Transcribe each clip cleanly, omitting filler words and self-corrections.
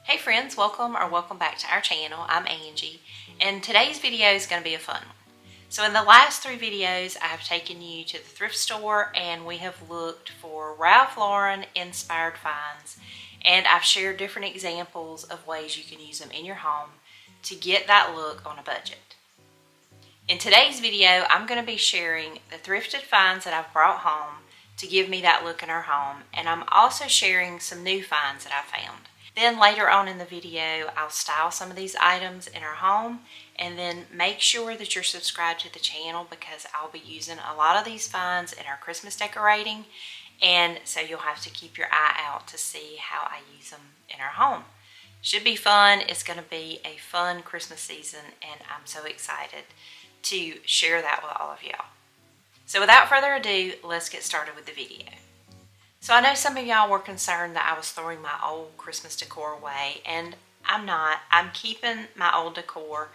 Hey friends, welcome back to our channel. I'm Angie, and today's video is going to be a fun one. So in the last 3 videos, I have taken you to the thrift store and we have looked for Ralph Lauren inspired finds, and I've shared different examples of ways you can use them in your home to get that look on a budget. In today's video, I'm going to be sharing the thrifted finds that I've brought home to give me that look in our home, and I'm also sharing some new finds that I found. Then later on in the video, I'll style some of these items in our home, and then make sure that you're subscribed to the channel because I'll be using a lot of these finds in our Christmas decorating, and so you'll have to keep your eye out to see how I use them in our home. Should be fun. It's going to be a fun Christmas season, and I'm so excited to share that with all of y'all. So without further ado, let's get started with the video. So I know some of y'all were concerned that I was throwing my old Christmas decor away, and I'm not. I'm keeping my old decor,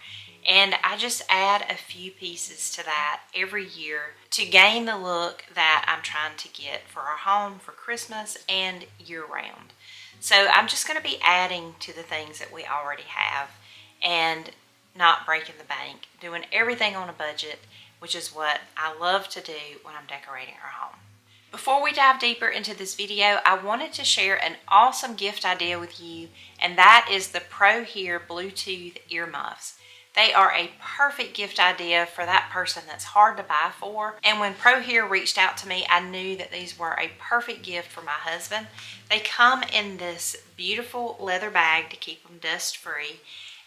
and I just add a few pieces to that every year to gain the look that I'm trying to get for our home for Christmas and year round. So I'm just going to be adding to the things that we already have and not breaking the bank, doing everything on a budget, which is what I love to do when I'm decorating our home. Before we dive deeper into this video, I wanted to share an awesome gift idea with you, and that is the Pro Here Bluetooth earmuffs. They are a perfect gift idea for that person that's hard to buy for. And when Pro Here reached out to me, I knew that these were a perfect gift for my husband. They come in this beautiful leather bag to keep them dust free.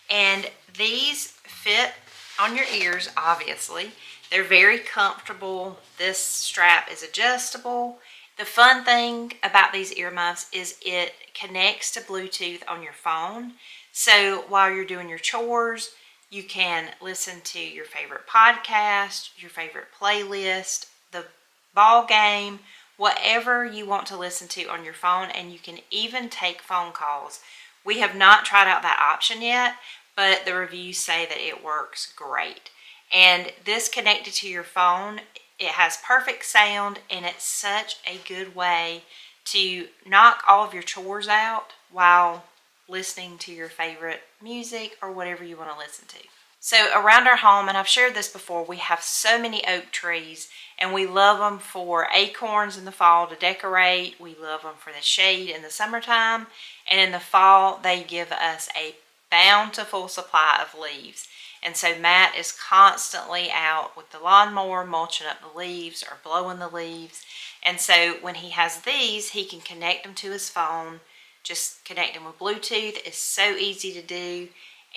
And these fit on your ears, obviously. They're very comfortable. This strap is adjustable. The fun thing about these earmuffs is it connects to Bluetooth on your phone. So while you're doing your chores, you can listen to your favorite podcast, your favorite playlist, the ball game, whatever you want to listen to on your phone, and you can even take phone calls. We have not tried out that option yet, but the reviews say that it works great. And this connected to your phone, it has perfect sound, and it's such a good way to knock all of your chores out while listening to your favorite music or whatever you want to listen to. So around our home, and I've shared this before, we have so many oak trees, and we love them for acorns in the fall to decorate. We love them for the shade in the summertime, and in the fall they give us a bountiful supply of leaves. And so Matt is constantly out with the lawnmower mulching up the leaves or blowing the leaves. And so when he has these, he can connect them to his phone, just connect them with Bluetooth. It's so easy to do,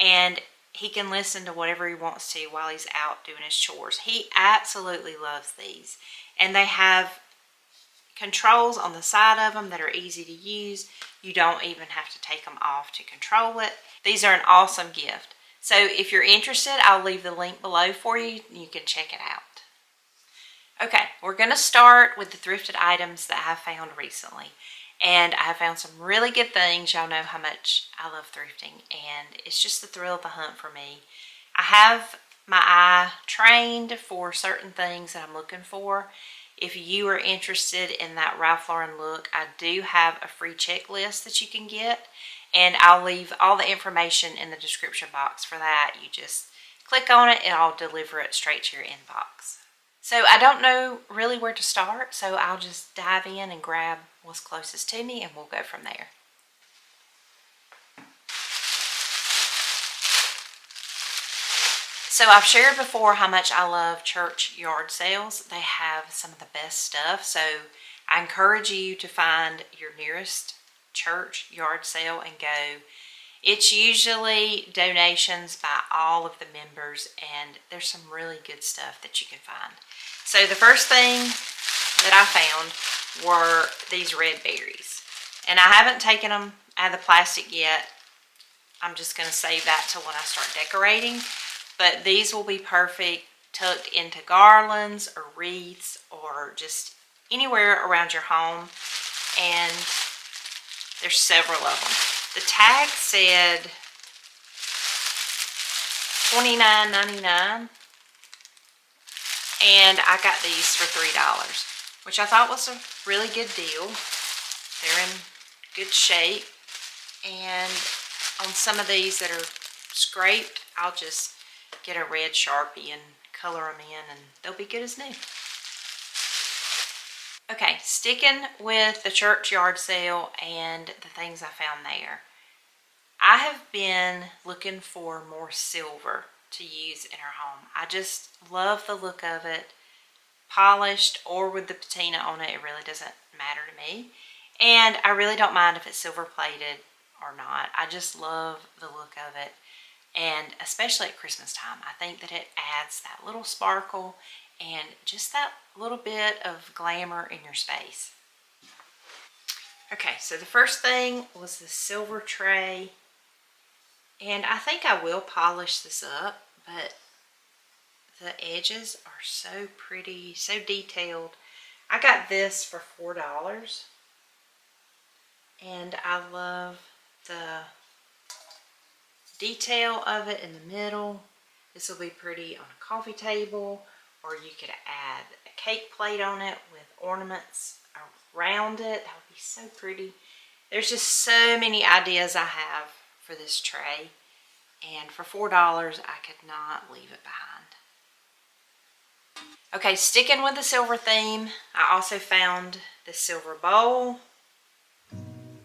and he can listen to whatever he wants to while he's out doing his chores. He absolutely loves these. And they have controls on the side of them that are easy to use. You don't even have to take them off to control it. These are an awesome gift. So if you're interested, I'll leave the link below for you. You can check it out. Okay, we're going to start with the thrifted items that I've found recently. And I have found some really good things. Y'all know how much I love thrifting, and it's just the thrill of the hunt for me. I have my eye trained for certain things that I'm looking for. If you are interested in that Ralph Lauren look, I do have a free checklist that you can get, and I'll leave all the information in the description box for that. You just click on it and I'll deliver it straight to your inbox. So I don't know really where to start, so I'll just dive in and grab what's closest to me, and we'll go from there. So I've shared before how much I love church yard sales. They have some of the best stuff, so I encourage you to find your nearest church yard sale and go. It's usually donations by all of the members, and there's some really good stuff that you can find. So the first thing that I found were these red berries, and I haven't taken them out of the plastic yet. I'm just going to save that till when I start decorating, but these will be perfect tucked into garlands or wreaths or just anywhere around your home, and there's several of them. The tag said $29.99, and I got these for $3, which I thought was a really good deal. They're in good shape, and on some of these that are scraped, I'll just get a red Sharpie and color them in, and they'll be good as new. Okay, sticking with the church yard sale and the things I found there. I have been looking for more silver to use in our home. I just love the look of it. Polished or with the patina on it, it really doesn't matter to me. And I really don't mind if it's silver plated or not. I just love the look of it. And especially at Christmas time, I think that it adds that little sparkle and just that little bit of glamour in your space. Okay, so the first thing was the silver tray. And I think I will polish this up, but the edges are so pretty, so detailed. I got this for $4. And I love the detail of it in the middle. This will be pretty on a coffee table, or you could add a cake plate on it with ornaments around it. That would be so pretty. There's just so many ideas I have for this tray, and for $4 I could not leave it behind. Okay, sticking with the silver theme, I also found the silver bowl.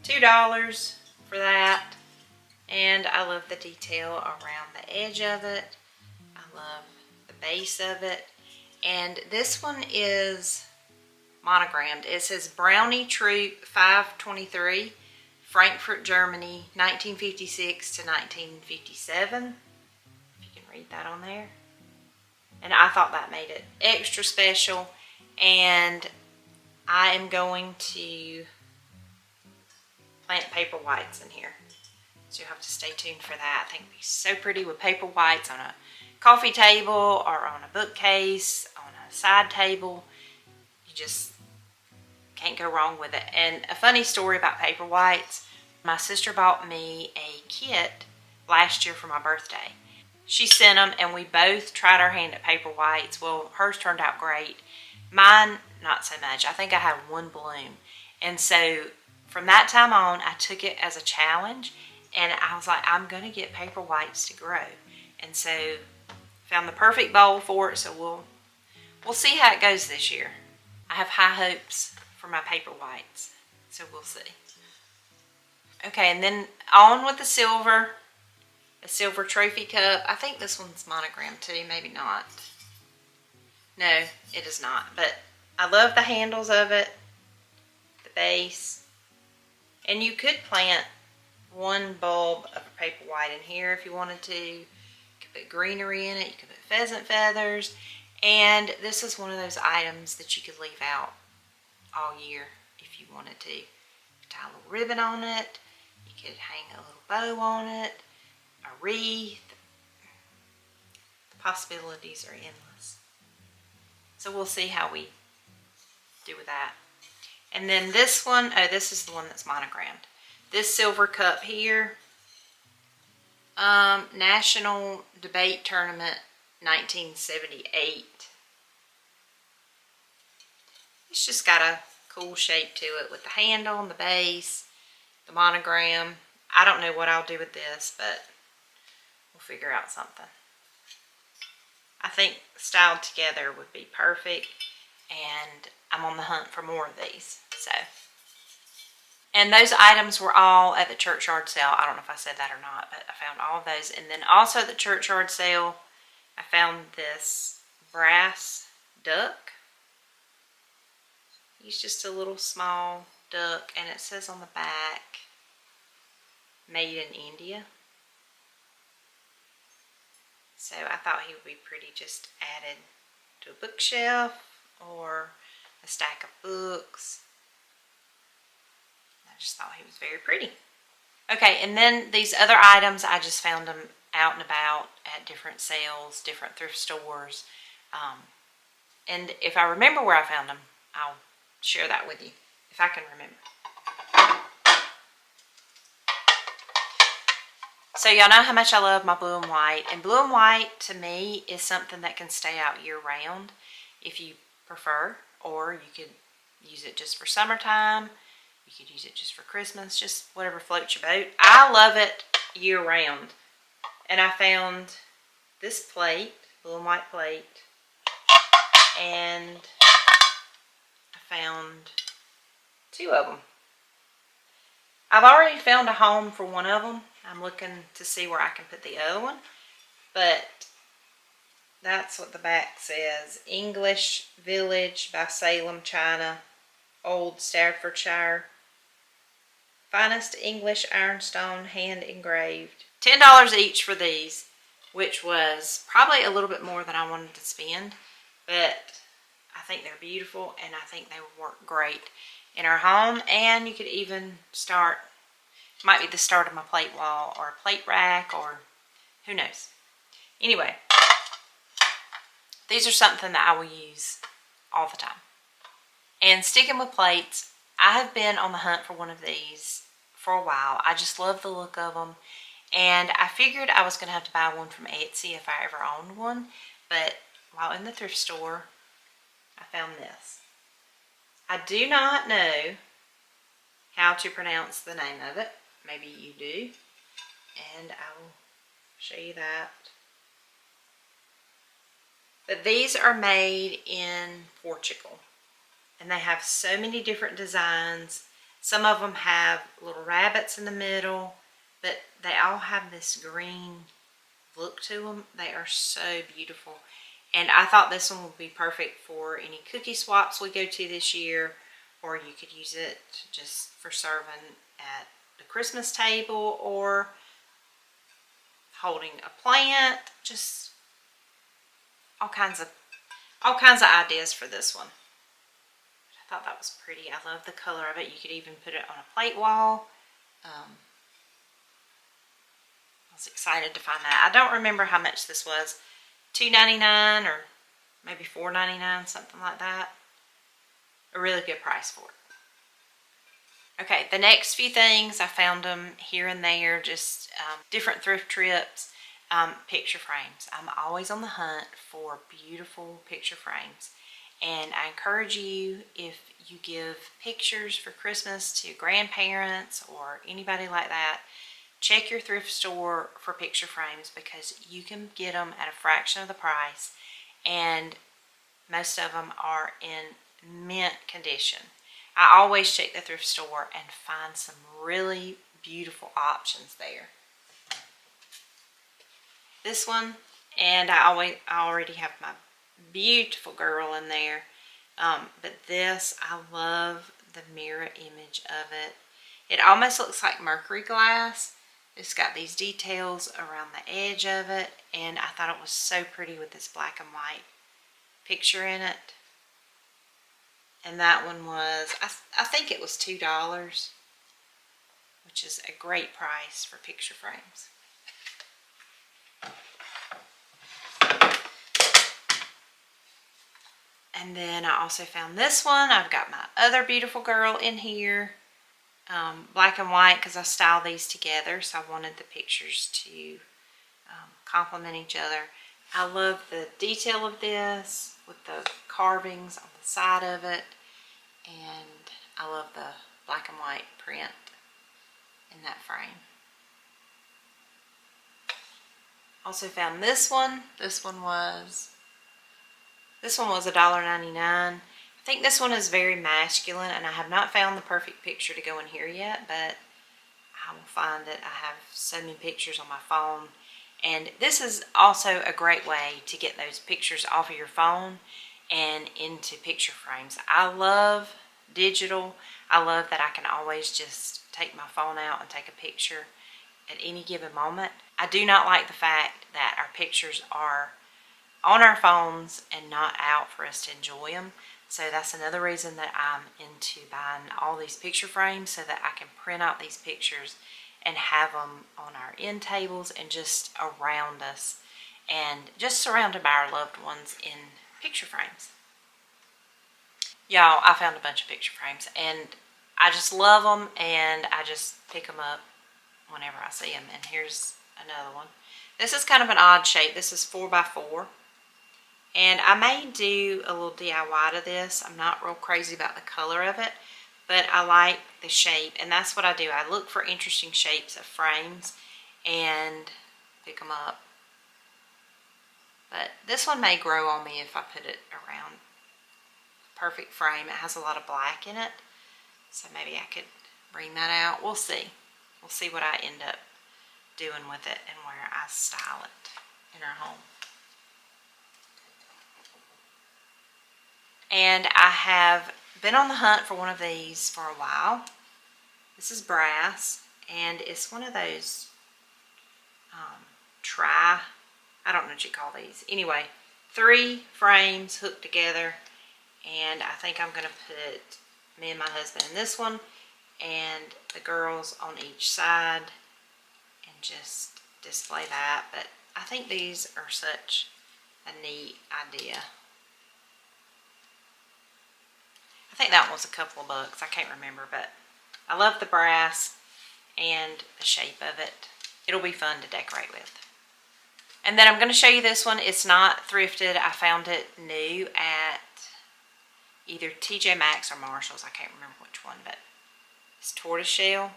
$2 for that. And I love the detail around the edge of it. I love the base of it. And this one is monogrammed. It says Brownie Troop 523, Frankfurt, Germany, 1956 to 1957. If you can read that on there. And I thought that made it extra special. And I am going to plant paper whites in here. So you'll have to stay tuned for that. I think it'd be so pretty with paper whites on a coffee table or on a bookcase, on a side table. You just can't go wrong with it. And a funny story about paper whites. My sister bought me a kit last year for my birthday. She sent them and we both tried our hand at paper whites. Well, hers turned out great. Mine, not so much. I think I had one bloom. And so from that time on, I took it as a challenge. And I was like, I'm going to get paper whites to grow. And so found the perfect bowl for it. So we'll see how it goes this year. I have high hopes for my paper whites. So we'll see. Okay, and then on with the silver. A silver trophy cup. I think this one's monogrammed too. Maybe not. No, it is not. But I love the handles of it. The base. And you could plant one bulb of a paper white in here if you wanted to. You could put greenery in it. You could put pheasant feathers. And this is one of those items that you could leave out all year if you wanted to. You could tie a little ribbon on it. You could hang a little bow on it. A wreath. The possibilities are endless. So we'll see how we do with that. And then this one, oh, this is the one that's monogrammed. This silver cup here, National Debate Tournament 1978. It's just got a cool shape to it with the handle and the base, the monogram. I don't know what I'll do with this, but we'll figure out something. I think styled together would be perfect, and I'm on the hunt for more of these. So. And those items were all at the churchyard sale. I don't know if I said that or not, but I found all of those. And then also at the churchyard sale, I found this brass duck. He's just a little small duck, and it says on the back, made in India. So I thought he would be pretty just added to a bookshelf or a stack of books. I just thought he was very pretty. Okay, and then these other items, I just found them out and about at different sales, different thrift stores. And if I remember where I found them, I'll share that with you, if I can remember. So y'all know how much I love my blue and white. And blue and white, to me, is something that can stay out year-round if you prefer. Or you could use it just for summertime. You could use it just for Christmas, just whatever floats your boat. I love it year round. And I found this plate, blue and white plate, and I found 2 of them. I've already found a home for one of them. I'm looking to see where I can put the other one, but that's what the back says. English Village by Salem, China, Old Staffordshire. Finest English ironstone, hand engraved. $10 each for these, which was probably a little bit more than I wanted to spend, but I think they're beautiful and I think they would work great in our home. And you could even start, might be the start of my plate wall or a plate rack, or who knows. Anyway, these are something that I will use all the time. And sticking with plates, I have been on the hunt for one of these for a while. I just love the look of them. And I figured I was going to have to buy one from Etsy if I ever owned one. But while in the thrift store, I found this. I do not know how to pronounce the name of it. Maybe you do. And I will show you that. But these are made in Portugal. And they have so many different designs. Some of them have little rabbits in the middle, but they all have this green look to them. They are so beautiful. And I thought this one would be perfect for any cookie swaps we go to this year, or you could use it just for serving at the Christmas table or holding a plant. Just all kinds of ideas for this one. I thought that was pretty. I love the color of it. You could even put it on a plate wall. I was excited to find that. I don't remember how much this was. $2.99 or maybe $4.99, something like that. A really good price for it. Okay, the next few things, I found them here and there, just different thrift trips. Picture frames. I'm always on the hunt for beautiful picture frames. And I encourage you, if you give pictures for Christmas to grandparents or anybody like that, check your thrift store for picture frames, because you can get them at a fraction of the price, and most of them are in mint condition. I always check the thrift store and find some really beautiful options there. This one, and I already have my beautiful girl in there, but this, I love the mirror image of it. It almost looks like mercury glass. It's got these details around the edge of it, and I thought it was so pretty with this black and white picture in it. And that one was, I think it was $2, which is a great price for picture frames. And then I also found this one. I've got my other beautiful girl in here. Black and white, because I styled these together, so I wanted the pictures to complement each other. I love the detail of this with the carvings on the side of it, and I love the black and white print in that frame. Also found this one. This one was $1.99. I think this one is very masculine, and I have not found the perfect picture to go in here yet, but I will find it. I have so many pictures on my phone, and this is also a great way to get those pictures off of your phone and into picture frames. I love digital. I love that I can always just take my phone out and take a picture at any given moment. I do not like the fact that our pictures are on our phones and not out for us to enjoy them. So that's another reason that I'm into buying all these picture frames, so that I can print out these pictures and have them on our end tables and just around us, and just surrounded by our loved ones in picture frames. Y'all, I found a bunch of picture frames, and I just love them, and I just pick them up whenever I see them. And here's another one. This is kind of an odd shape. This is 4x4. And I may do a little DIY to this. I'm not real crazy about the color of it, but I like the shape, and that's what I do. I look for interesting shapes of frames, and pick them up. But this one may grow on me if I put it around a perfect frame. It has a lot of black in it, so maybe I could bring that out. We'll see. We'll see what I end up doing with it and where I style it in our home. And I have been on the hunt for one of these for a while. This is brass, and it's one of those I don't know what you call these. Anyway, 3 frames hooked together, and I think I'm going to put me and my husband in this one and the girls on each side and just display that. But I think these are such a neat idea. I think that one was a couple of bucks. I can't remember, but I love the brass and the shape of it. It'll be fun to decorate with. And then I'm going to show you this one. It's not thrifted. I found it new at either TJ Maxx or Marshall's. I can't remember which one, but it's tortoiseshell.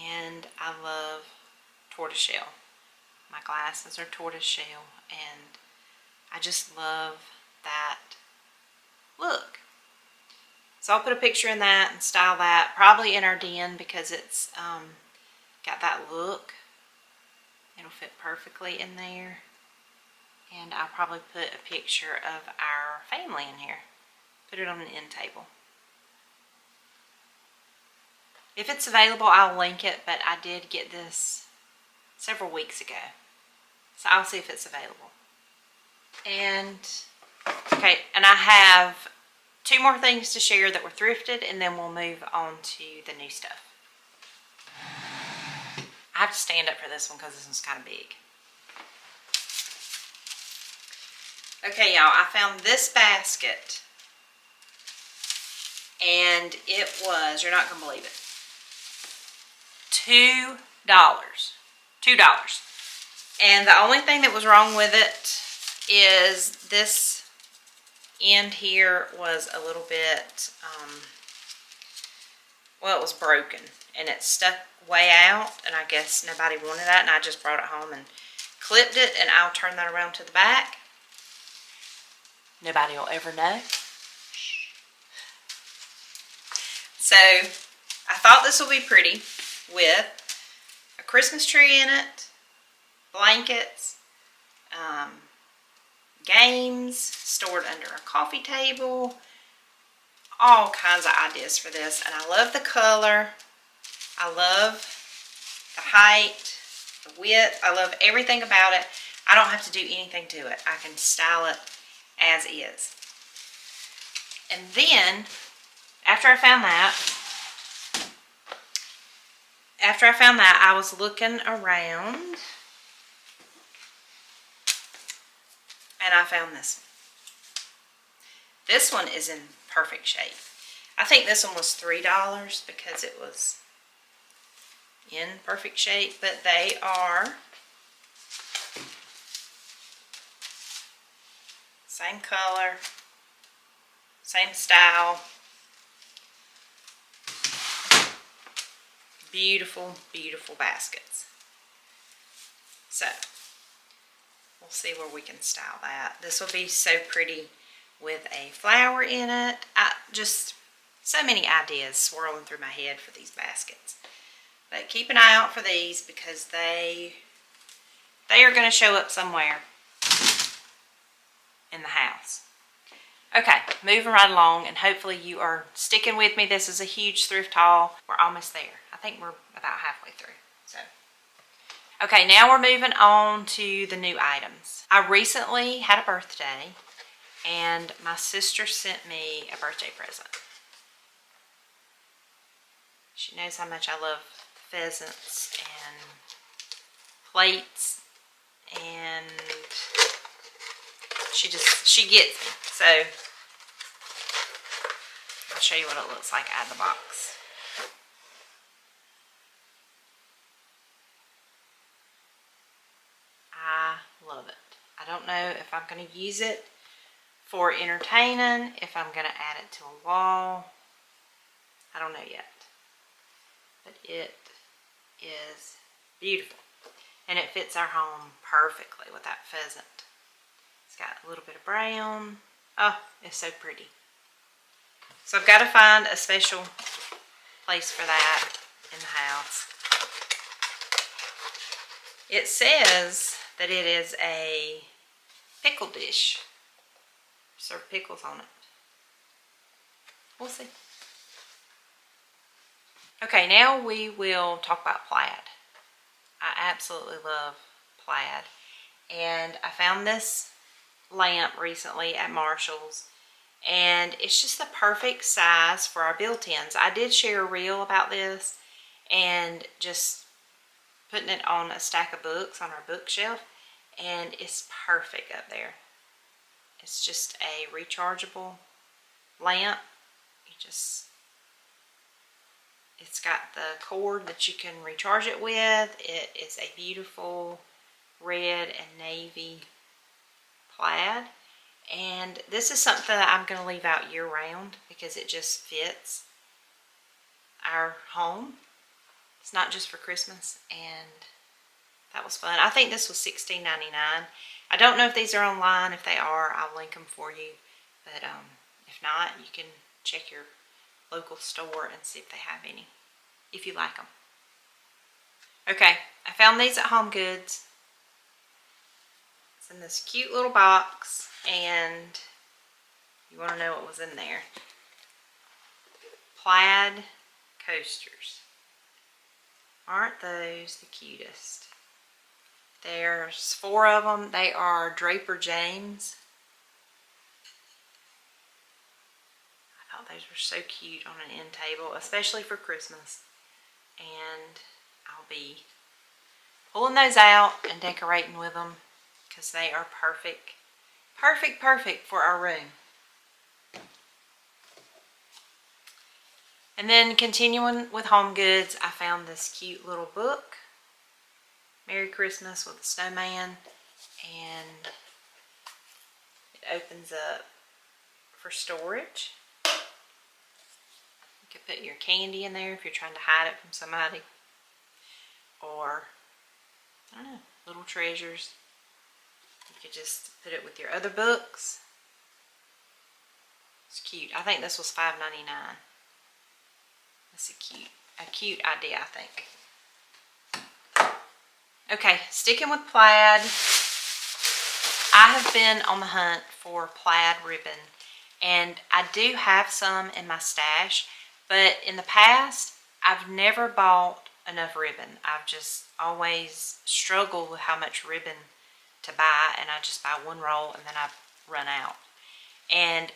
And I love tortoiseshell. My glasses are tortoiseshell, and I just love that look. So I'll put a picture in that and style that, probably in our den, because it's got that look. It'll fit perfectly in there. And I'll probably put a picture of our family in here. Put it on an end table. If it's available, I'll link it, but I did get this several weeks ago. So I'll see if it's available. And, okay, and I have 2 more things to share that were thrifted, and then we'll move on to the new stuff. I have to stand up for this one because this one's kind of big. Okay, y'all, I found this basket, and it was, you're not going to believe it, $2. $2. And the only thing that was wrong with it is this end here was a little bit, well, it was broken, and it stuck way out, and I guess nobody wanted that, and I just brought it home and clipped it, and I'll turn that around to the back. Nobody will ever know. So I thought this would be pretty with a Christmas tree in it, blankets, games stored under a coffee table, all kinds of ideas for this. And I love the color. I love the height, the width. I love everything about it. I don't have to do anything to it. I can style it as is. And then, after I found that, I was looking around, and I found this one. This one is in perfect shape. I think this one was $3 because it was in perfect shape, but they are same color, same style. Beautiful, beautiful baskets. So we'll see where we can style that. This will be so pretty with a flower in it. Just so many ideas swirling through my head for these baskets. But keep an eye out for these because they are going to show up somewhere in the house. Okay, moving right along, and hopefully you are sticking with me. This is a huge thrift haul. We're almost there. I think we're about halfway through. So, okay, now we're moving on to the new items. I recently had a birthday, and my sister sent me a birthday present. She knows how much I love pheasants and plates, and she gets me. So I'll show you what it looks like out of the box. I love it. I don't know if I'm going to use it for entertaining, if I'm going to add it to a wall. I don't know yet. But it is Beautiful. And it fits our home perfectly with that pheasant. It's got a little bit of brown. Oh, it's so pretty. So I've got to find a special place for that in the house. It says that it is a pickle dish. Serve pickles on it. We'll see. Okay, now we will talk about plaid. I absolutely love plaid. And I found this lamp recently at Marshall's. And it's just the perfect size for our built-ins. I did share a reel about this and just putting it on a stack of books on our bookshelf. And it's perfect up there. It's just a rechargeable lamp. It's got the cord that you can recharge it with. It is a beautiful red and navy plaid. And this is something that I'm going to leave out year round because it just fits our home. It's not just for Christmas, and that was fun. I think this was $16.99. I don't know if these are online. If they are, I'll link them for you. But if not, you can check your local store and see if they have any, if you like them. Okay, I found these at Home Goods. It's in this cute little box, and you want to know what was in there. Plaid coasters. Aren't those the cutest? There's 4 of them. They are Draper James. I thought those were so cute on an end table, especially for Christmas. And I'll be pulling those out and decorating with them because they are perfect. Perfect for our room. And then continuing with Home Goods, I found this cute little book, Merry Christmas with a Snowman, and it opens up for storage. You could put your candy in there if you're trying to hide it from somebody, or I don't know, little treasures. You could just put it with your other books. It's cute. I think this was $5.99. That's a cute idea, I think. Okay, sticking with plaid. I have been on the hunt for plaid ribbon, and I do have some in my stash, but in the past, I've never bought enough ribbon. I've just always struggled with how much ribbon to buy, and I just buy one roll and then I run out. And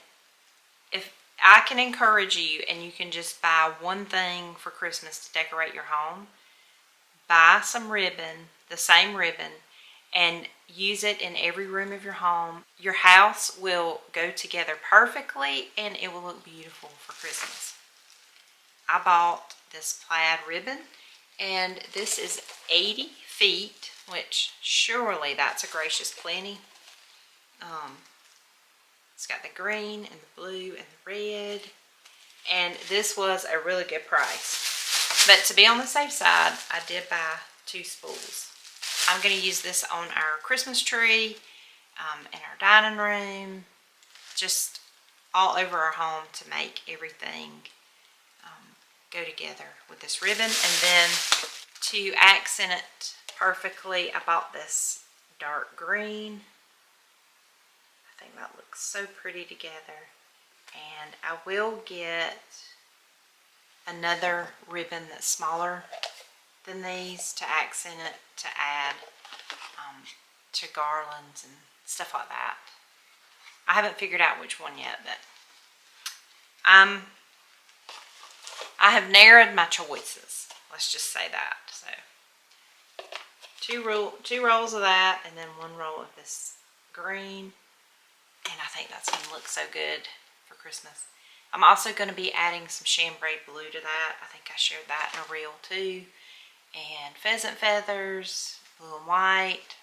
if I can encourage you, and you can just buy one thing for Christmas to decorate your home, buy some ribbon, the same ribbon, and use it in every room of your home. Your house will go together perfectly and it will look beautiful for Christmas. I bought this plaid ribbon, and this is 80 feet, which surely that's a gracious plenty. It's got the green and the blue and the red, and this was a really good price. But to be on the safe side, I did buy 2 spools. I'm going to use this on our Christmas tree, in our dining room, just all over our home to make everything go together with this ribbon. And then to accent it perfectly, I bought this dark green. I think that looks so pretty together. And I will get another ribbon that's smaller than these to accent it, to add to garlands and stuff like that. I haven't figured out which one yet, but I have narrowed my choices. Let's just say that. So two rolls of that, and then 1 roll of this green. And I think that's going to look so good for Christmas. I'm also going to be adding some chambray blue to that. I think I shared that in a reel too. And pheasant feathers, blue and white.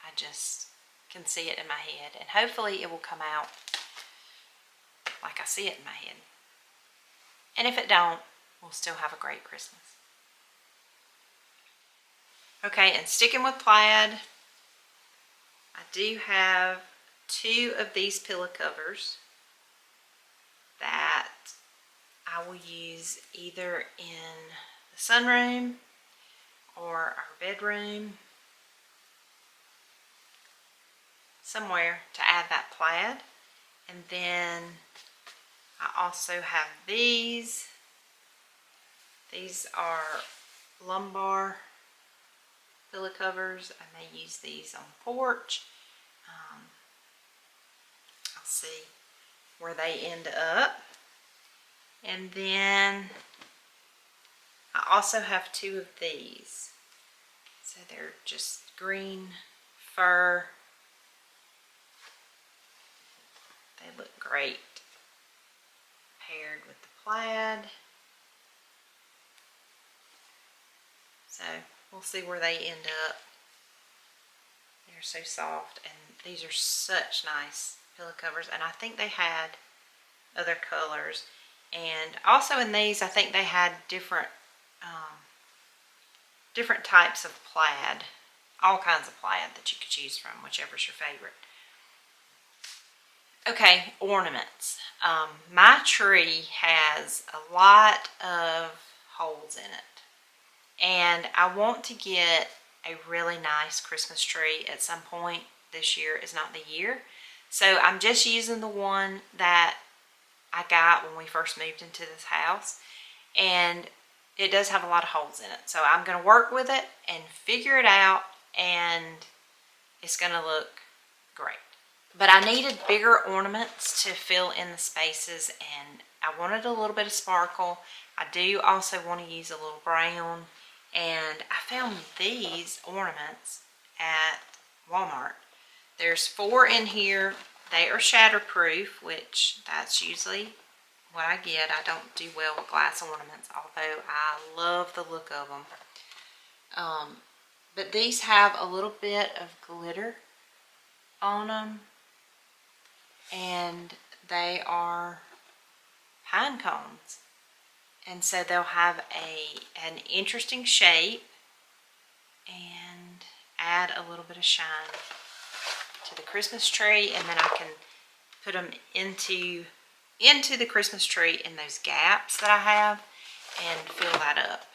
I just can see it in my head. And hopefully it will come out like I see it in my head. And if it don't, we'll still have a great Christmas. Okay, and sticking with plaid, I do have 2 of these pillow covers that I will use either in the sunroom or our bedroom, somewhere to add that plaid. And then I also have these. These are lumbar pillow covers. I may use these on the porch. I'll see where they end up. And then I also have 2 of these. So they're just green fur. They look great paired with the plaid. So we'll see where they end up. They're so soft, and these are such nice pillow covers, and I think they had other colors. And also in these, I think they had different different types of plaid, all kinds of plaid that you could choose from, whichever's your favorite. Okay, ornaments. My tree has a lot of holes in it, and I want to get a really nice Christmas tree at some point. This year is not the year, so I'm just using the one that I got when we first moved into this house, and it does have a lot of holes in it. So I'm going to work with it and figure it out, and it's going to look great. But I needed bigger ornaments to fill in the spaces, and I wanted a little bit of sparkle. I do also want to use a little brown, and I found these ornaments at Walmart. There's 4 in here. They are shatterproof, which that's usually what I get. I don't do well with glass ornaments, although I love the look of them. But these have a little bit of glitter on them, and they are pine cones, and so they'll have an interesting shape and add a little bit of shine to the Christmas tree. And then I can put them into the Christmas tree in those gaps that I have and fill that up,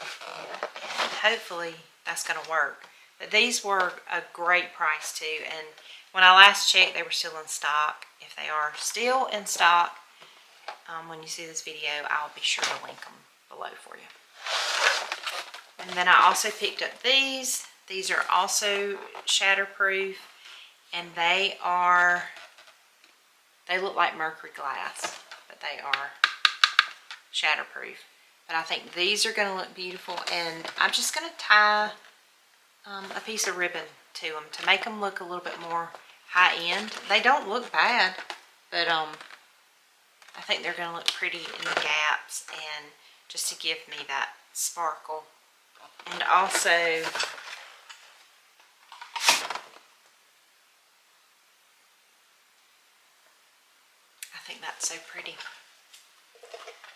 and hopefully that's going to work. But these were a great price too, and when I last checked, they were still in stock. If they are still in stock, when you see this video, I'll be sure to link them below for you. And then I also picked up these. These are also shatterproof, and they look like mercury glass, but they are shatterproof. But I think these are going to look beautiful, and I'm just going to tie a piece of ribbon to them to make them look a little bit more high-end. They don't look bad, but I think they're going to look pretty in the gaps, and just to give me that sparkle. And also, I think that's so pretty.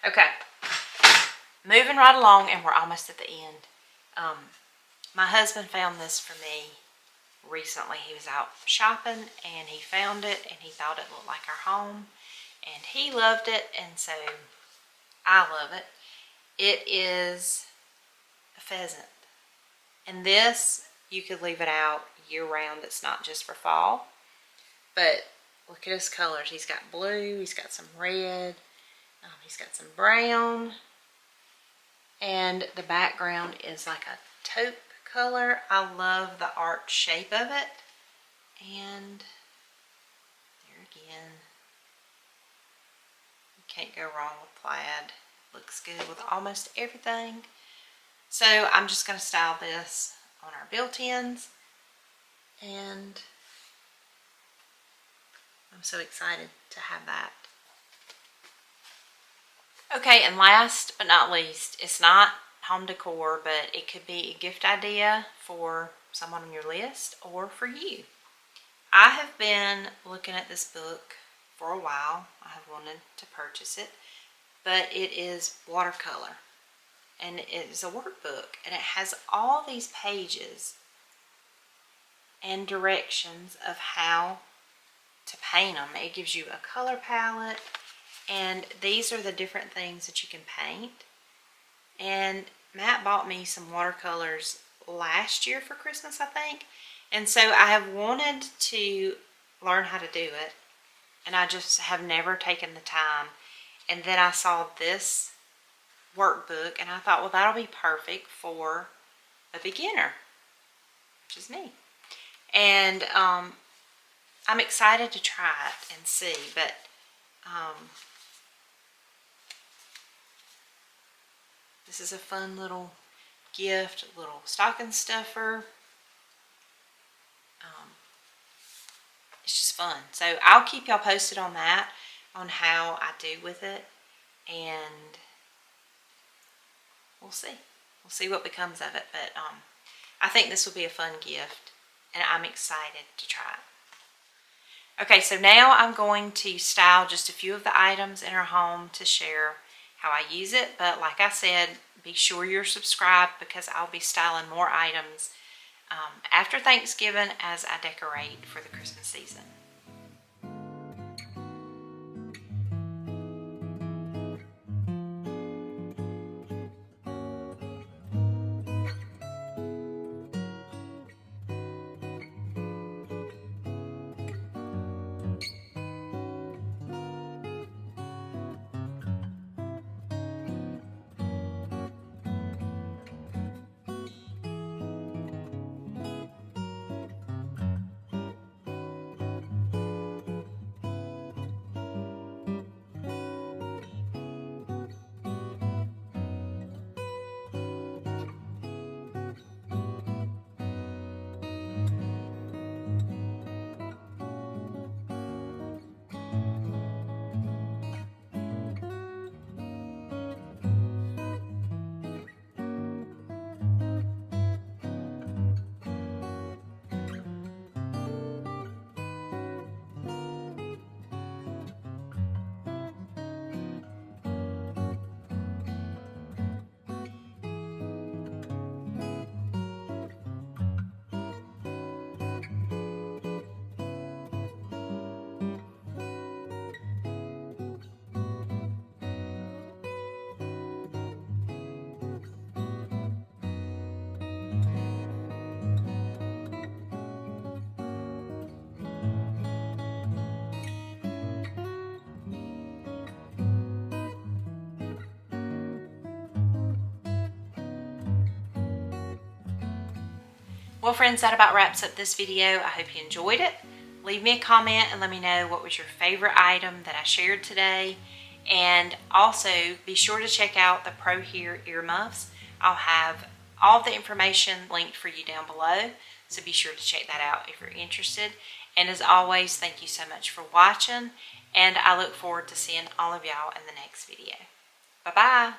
Okay, moving right along, and we're almost at the end. My husband found this for me recently. He was out shopping, and he found it, and he thought it looked like our home, and he loved it, and so I love it. It is a pheasant, and this, you could leave it out year-round. It's not just for fall, but look at his colors. He's got blue, he's got some red, he's got some brown, and the background is like a taupe color. I love the arch shape of it, and there again, you can't go wrong with plaid. Looks good with almost everything. So I'm just going to style this on our built-ins, and I'm so excited to have that. Okay, and last but not least, it's not home decor, but it could be a gift idea for someone on your list or for you. I have been looking at this book for a while. I have wanted to purchase it, but it is watercolor, and it's a workbook, and it has all these pages and directions of how to paint them. It gives you a color palette, and these are the different things that you can paint. And Matt bought me some watercolors last year for Christmas, I think, and so I have wanted to learn how to do it, and I just have never taken the time. And then I saw this workbook, and I thought, well, that'll be perfect for a beginner, which is me. And I'm excited to try it and see, but this is a fun little gift, a little stocking stuffer. It's just fun. So I'll keep y'all posted on that, on how I do with it, and we'll see. We'll see what becomes of it, but I think this will be a fun gift, and I'm excited to try it. Okay, so now I'm going to style just a few of the items in our home to share how I use it, but like I said, be sure you're subscribed because I'll be styling more items after Thanksgiving as I decorate for the Christmas season. Well, friends, that about wraps up this video. I hope you enjoyed it. Leave me a comment and let me know what was your favorite item that I shared today. And also be sure to check out the Pro Here earmuffs. I'll have all the information linked for you down below, so be sure to check that out if you're interested. And as always, thank you so much for watching, and I look forward to seeing all of y'all in the next video. Bye-bye.